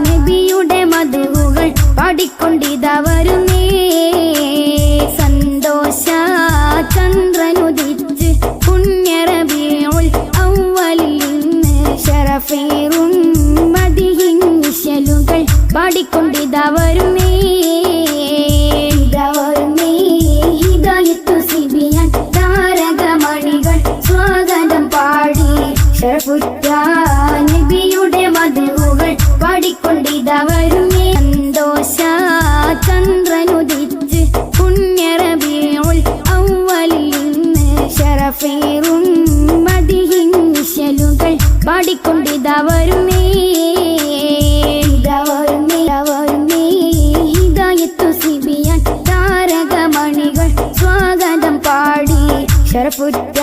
നബിയുടെ മധുകൾ പാടിക്കൊണ്ടിതാ വരുന്നേ. സന്തോഷ ചന്ദ്രനുദിച്ച് പുണ്യ റബീഉൽ അവ്വലിൽ ഇന്ന് ശറഫേറും മദിഹിൻ നിശലുകൾ പാടിക്കൊണ്ടിതാ വരുന്നേ. ഹിദായത്തു സിബിയാൻ താരകമണികൾ സ്വാഗതം പാടി ശരഫുറ്റ നബിയുടെ മധുകൾ പാടിക്കൊണ്ടിതാ വരുന്നേ. സന്തോഷ ചന്ദ്രനുദിച്ച് പുണ്യ റബീഉൽ അവ്വലിൽ ഇന്ന് ശറഫേറും മദിഹിൻ നിശലുകൾ പാടിക്കൊണ്ടിതാ വരുന്നേ. ഹിദായത്തു സിബിയാൻ താരകമണികൾ സ്വാഗതം പാടി ശരഫുറ്റ